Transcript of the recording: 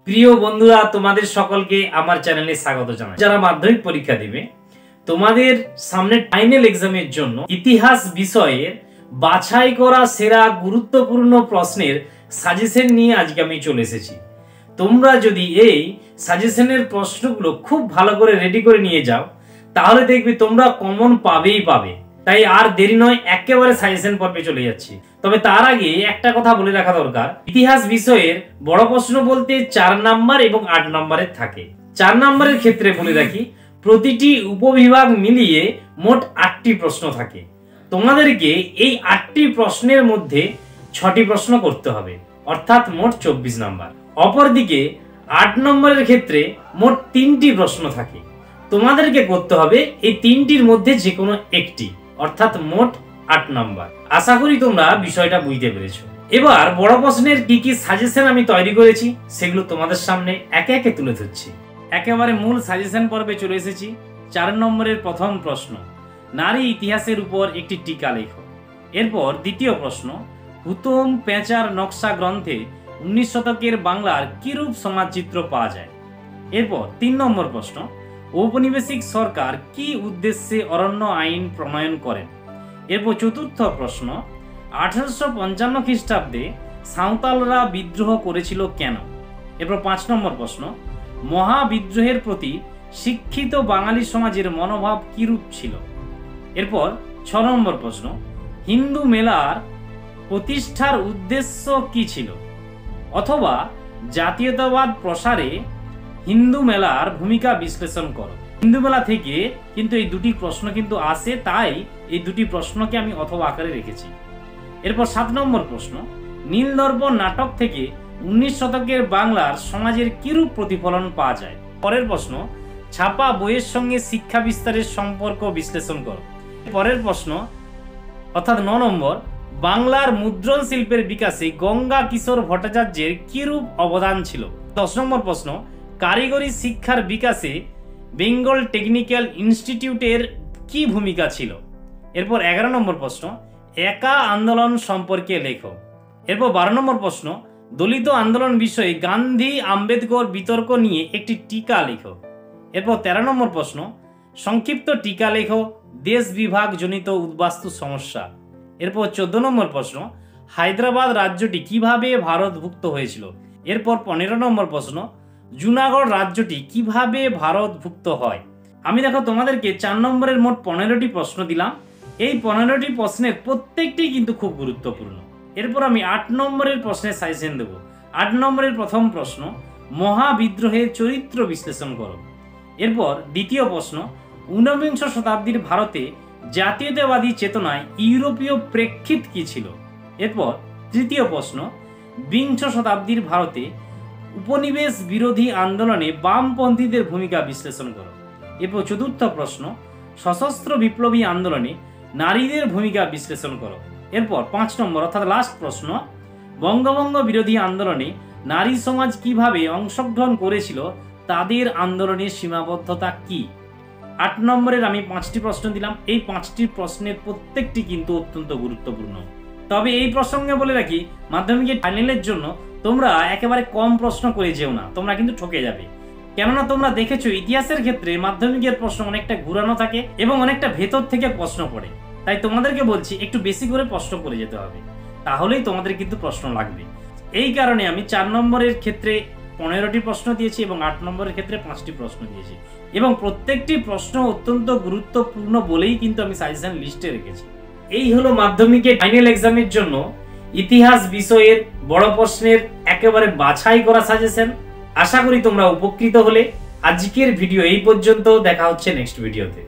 প্রিয় বন্ধুরা, তোমাদের সকলকে আমার চ্যানেলে স্বাগত জানাই। যারা মাধ্যমিক পরীক্ষা দিবে, তোমাদের সামনে ফাইনাল এক্সামের জন্য ইতিহাস বিষয়ের বাছাই করা সেরা গুরুত্বপূর্ণ প্রশ্নের সাজেশন নিয়ে আজকে আমি চলে এসেছি। তোমরা যদি এই সাজেশনের প্রশ্নগুলো খুব ভালো করে রেডি করে নিয়ে যাও, তাহলে দেখবে তোমরা কমন পাবেই পাবে। তাই আর দেরি নয়, একেবারে সাজেশন পর্বে চলে যাচ্ছি। তবে তার আগে একটা কথা বলে রাখা দরকার, ইতিহাস বিষয়ের বড় প্রশ্ন বলতে 4 নাম্বার এবং 8 নাম্বারের থাকে। 4 নাম্বারের ক্ষেত্রে বলে রাখি, প্রতিটি উপবিভাগ মিলিয়ে মোট 8টি প্রশ্ন থাকে। তোমাদেরকে এই 8টি প্রশ্নের মধ্যে 6টি প্রশ্ন করতে হবে, অর্থাৎ মোট 24 নাম্বার। অপরদিকে 8 নম্বরের ক্ষেত্রে মোট 3টি প্রশ্ন থাকে। তোমাদেরকে করতে হবে এই 3টির মধ্যে যে কোনো একটি, অর্থাৎ মোট 8 নাম্বার। আশা করি তোমরা বিষয়টা বুঝতে পেরেছো। এবার বড় প্রশ্নের কি কি সাজেশন আমি তৈরি করেছি সেগুলো তোমাদের সামনে একে একে তুলে ধরছি। একেবারে মূল সাজেশন পর্বে চলে এসেছি। 4 নম্বরের প্রথম প্রশ্ন, নারী ইতিহাসের উপর একটি টিকা লেখো। এরপর দ্বিতীয় প্রশ্ন, হুতম পেঁচার নকশা গ্রন্থে 19 শতকের বাংলার কিরূপ সমাজচিত্র পাওয়া যায়। এরপর 3 নম্বর প্রশ্ন, ঔপনিবেশিক সরকার কি উদ্দেশ্যে অরণ্য আইন প্রণয়ন করেন। এরপর চতুর্থ প্রশ্ন, 1855 খ্রিস্টাব্দে সাঁওতালরা বিদ্রোহ করেছিল কেন। এরপর 5 নম্বর প্রশ্ন, মহাবিদ্রোহের প্রতি শিক্ষিত বাঙালি সমাজের মনোভাব কিরূপ ছিল। এরপর 6 নম্বর প্রশ্ন, হিন্দু মেলার প্রতিষ্ঠার উদ্দেশ্য কি ছিল, অথবা জাতীয়তাবাদ প্রসারে হিন্দু মেলার ভূমিকা বিশ্লেষণ করো। হিন্দু মেলা থেকে কিন্তু এই দুটি প্রশ্ন কিন্তু আসে, তাই এই দুটি প্রশ্নকে আমি অথবা আকারে রেখেছি। এরপর 7 নম্বর প্রশ্ন, নীলদর্পণ নাটক থেকে 19 শতকের বাংলার সমাজের কিরূপ প্রতিফলন পাওয়া যায়। পরের প্রশ্ন, ছাপা বইয়ের সঙ্গে শিক্ষা বিস্তারের সম্পর্ক বিশ্লেষণ করো। পরের প্রশ্ন অর্থাৎ 9 নম্বর, বাংলার মুদ্রণ শিল্পের বিকাশে গঙ্গা কিশোর ভট্টাচার্যের কিরূপ অবদান ছিল। 10 নম্বর প্রশ্ন, কারিগরি শিক্ষার বিকাশে বেঙ্গল টেকনিক্যাল ইনস্টিটিউটের কি ভূমিকা ছিল। এরপর 11 নম্বর প্রশ্ন, একা আন্দোলন সম্পর্কে লেখো। এরপর 12 নম্বর প্রশ্ন, দলিত আন্দোলন বিষয়ে গান্ধী আম্বেদকর বিতর্ক নিয়ে একটি টিকা লেখো। এরপর 13 নম্বর প্রশ্ন, সংক্ষিপ্ত টিকা লেখো দেশ বিভাগ জনিত উদ্বাস্তু সমস্যা। এরপর 14 নম্বর প্রশ্ন, হায়দ্রাবাদ রাজ্যটি কিভাবে ভারতভুক্ত হয়েছিল। এরপর 15 নম্বর প্রশ্ন, জুনাগড় রাজ্যটি কিভাবে ভারতভুক্ত হয়। আমি দেখো তোমাদেরকে 4 নম্বরের মোট 15টি প্রশ্ন দিলাম। এই 15টি প্রশ্নের প্রত্যেকটি কিন্তু খুব গুরুত্বপূর্ণ। এরপর আমি 8 নম্বরের প্রশ্নের সাজেশন দেব। 8 নম্বরের প্রথম প্রশ্ন, মহাবিদ্রোহের চরিত্র বিশ্লেষণ করো। এরপর দ্বিতীয় প্রশ্ন, 19বিংশ শতাব্দীর ভারতে জাতীয়তাবাদী চেতনায় ইউরোপীয় প্রেক্ষিত কি ছিল। এরপর তৃতীয় প্রশ্ন, বিংশ শতাব্দীর ভারতে উপনিবেশ বিরোধী আন্দোলনে বামপন্থীদের ভূমিকা বিশ্লেষণ করো। এরপর চতুর্থ প্রশ্ন, সশস্ত্র বিপ্লবী আন্দোলনে নারীদের ভূমিকা বিশ্লেষণ করো। এরপর 5 নম্বর অর্থাৎ লাস্ট প্রশ্ন, বঙ্গভঙ্গ বিরোধী আন্দোলনে নারী সমাজ কিভাবে অংশগ্রহণ করেছিল, তাদের আন্দোলনের সীমাবদ্ধতা কি। 8 নম্বরের আমি 5টি প্রশ্ন দিলাম। এই 5টি প্রশ্নের প্রত্যেকটি কিন্তু অত্যন্ত গুরুত্বপূর্ণ। তবে এই প্রসঙ্গে বলে রাখি, মাধ্যমিকের ফাইনালের জন্য তোমরা একেবারে কম প্রশ্ন করে যেও না, তোমরা কিন্তু ঠকে যাবে। কেননা তোমরা দেখেছো ইতিহাসের ক্ষেত্রে মাধ্যমিকের প্রশ্ন অনেকটা ঘুরানো থাকে এবং অনেকটা ভেতর থেকে প্রশ্ন পড়ে। তাই তোমাদেরকে বলছি একটু বেশি করে প্রশ্ন করে যেতে হবে, তাহলেই তোমাদের কিন্তু প্রশ্ন লাগবে। এই কারণে আমি 4 নম্বরের ক্ষেত্রে 15টি প্রশ্ন দিয়েছি এবং 8 নম্বরের ক্ষেত্রে 5টি প্রশ্ন দিয়েছি, এবং প্রত্যেকটি প্রশ্ন অত্যন্ত গুরুত্বপূর্ণ বলেই কিন্তু আমি সাজেশন লিস্টে রেখেছি। এই হলো মাধ্যমিকের ফাইনাল এক্সামের জন্য ইতিহাস বিষয়ের বড় প্রশ্নের একেবারে বাছাই করা সাজেশন। আশা করি তোমরা উপকৃত হলে। আজকের ভিডিও এই পর্যন্ত, দেখা হচ্ছে নেক্সট ভিডিওতে।